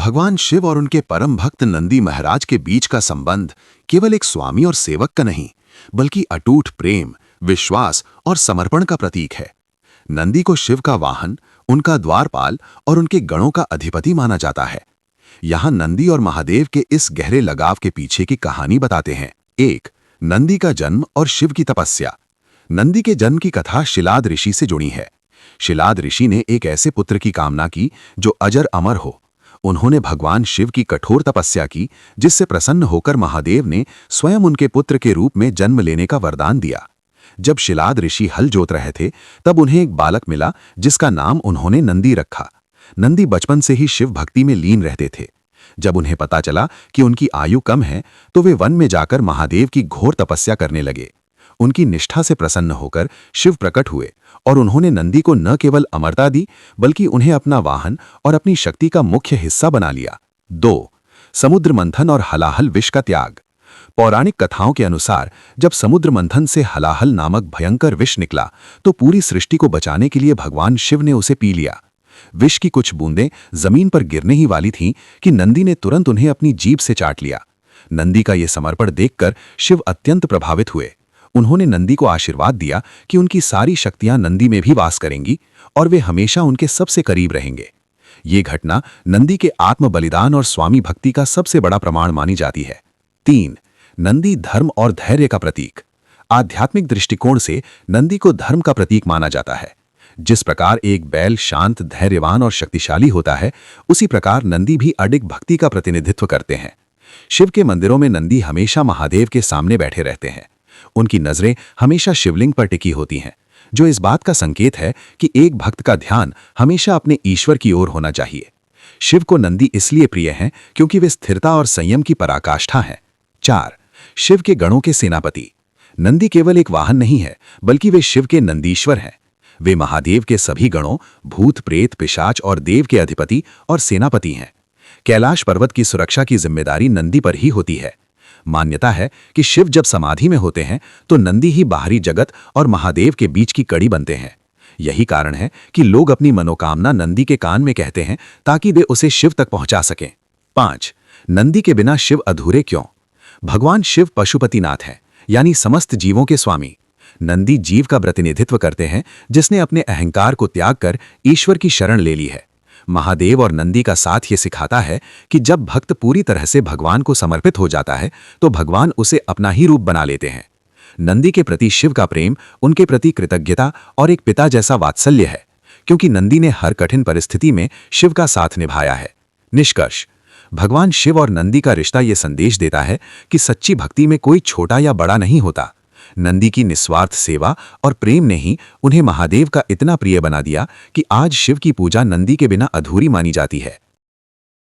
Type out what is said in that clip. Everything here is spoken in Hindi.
भगवान शिव और उनके परम भक्त नंदी महाराज के बीच का संबंध केवल एक स्वामी और सेवक का नहीं, बल्कि अटूट प्रेम, विश्वास और समर्पण का प्रतीक है। नंदी को शिव का वाहन, उनका द्वारपाल और उनके गणों का अधिपति माना जाता है। यहाँ नंदी और महादेव के इस गहरे लगाव के पीछे की कहानी बताते हैं। 1. नंदी का जन्म और शिव की तपस्या। नंदी के जन्म की कथा शिलाद ऋषि से जुड़ी है। शिलाद ऋषि ने एक ऐसे पुत्र की कामना की जो अजर अमर हो। उन्होंने भगवान शिव की कठोर तपस्या की, जिससे प्रसन्न होकर महादेव ने स्वयं उनके पुत्र के रूप में जन्म लेने का वरदान दिया। जब शिलाद ऋषि हल जोत रहे थे, तब उन्हें एक बालक मिला जिसका नाम उन्होंने नंदी रखा। नंदी बचपन से ही शिव भक्ति में लीन रहते थे। जब उन्हें पता चला कि उनकी आयु कम है, तो वे वन में जाकर महादेव की घोर तपस्या करने लगे। उनकी निष्ठा से प्रसन्न होकर शिव प्रकट हुए और उन्होंने नंदी को न केवल अमरता दी, बल्कि उन्हें अपना वाहन और अपनी शक्ति का मुख्य हिस्सा बना लिया। 2. समुद्र मंथन और हलाहल विष का त्याग। पौराणिक कथाओं के अनुसार जब समुद्र मंथन से हलाहल नामक भयंकर विष निकला, तो पूरी सृष्टि को बचाने के लिए भगवान शिव ने उसे पी लिया। विष की कुछ बूंदें जमीन पर गिरने ही वाली थीं कि नंदी ने तुरंत उन्हें अपनी जीभ से चाट लिया। नंदी का ये समर्पण देखकर शिव अत्यंत प्रभावित हुए। उन्होंने नंदी को आशीर्वाद दिया कि उनकी सारी शक्तियां नंदी में भी वास करेंगी और वे हमेशा उनके सबसे करीब रहेंगे। ये घटना नंदी के आत्म बलिदान और स्वामी भक्ति का सबसे बड़ा प्रमाण मानी जाती है। 3. नंदी धर्म और धैर्य का प्रतीक। आध्यात्मिक दृष्टिकोण से नंदी को धर्म का प्रतीक माना जाता है। जिस प्रकार एक बैल शांत, धैर्यवान और शक्तिशाली होता है, उसी प्रकार नंदी भी अडिग भक्ति का प्रतिनिधित्व करते हैं। शिव के मंदिरों में नंदी हमेशा महादेव के सामने बैठे रहते हैं। उनकी नजरें हमेशा शिवलिंग पर टिकी होती हैं, जो इस बात का संकेत है कि एक भक्त का ध्यान हमेशा अपने ईश्वर की ओर होना चाहिए। शिव को नंदी इसलिए प्रिय हैं क्योंकि वे स्थिरता और संयम की पराकाष्ठा हैं। 4. शिव के गणों के सेनापति। नंदी केवल एक वाहन नहीं है, बल्कि वे शिव के नंदीश्वर हैं। वे महादेव के सभी गणों, भूत, प्रेत, पिशाच और देव के अधिपति और सेनापति हैं। कैलाश पर्वत की सुरक्षा की जिम्मेदारी नंदी पर ही होती है। मान्यता है कि शिव जब समाधि में होते हैं, तो नंदी ही बाहरी जगत और महादेव के बीच की कड़ी बनते हैं। यही कारण है कि लोग अपनी मनोकामना नंदी के कान में कहते हैं, ताकि वे उसे शिव तक पहुंचा सकें। 5. नंदी के बिना शिव अधूरे क्यों। भगवान शिव पशुपतिनाथ हैं, यानी समस्त जीवों के स्वामी। नंदी जीव का प्रतिनिधित्व करते हैं, जिसने अपने अहंकार को त्याग कर ईश्वर की शरण ले ली है। महादेव और नंदी का साथ ये सिखाता है कि जब भक्त पूरी तरह से भगवान को समर्पित हो जाता है, तो भगवान उसे अपना ही रूप बना लेते हैं। नंदी के प्रति शिव का प्रेम उनके प्रति कृतज्ञता और एक पिता जैसा वात्सल्य है, क्योंकि नंदी ने हर कठिन परिस्थिति में शिव का साथ निभाया है। निष्कर्ष, भगवान शिव और नंदी का रिश्ता ये संदेश देता है कि सच्ची भक्ति में कोई छोटा या बड़ा नहीं होता। नंदी की निस्वार्थ सेवा और प्रेम ने ही उन्हें महादेव का इतना प्रिय बना दिया कि आज शिव की पूजा नंदी के बिना अधूरी मानी जाती है।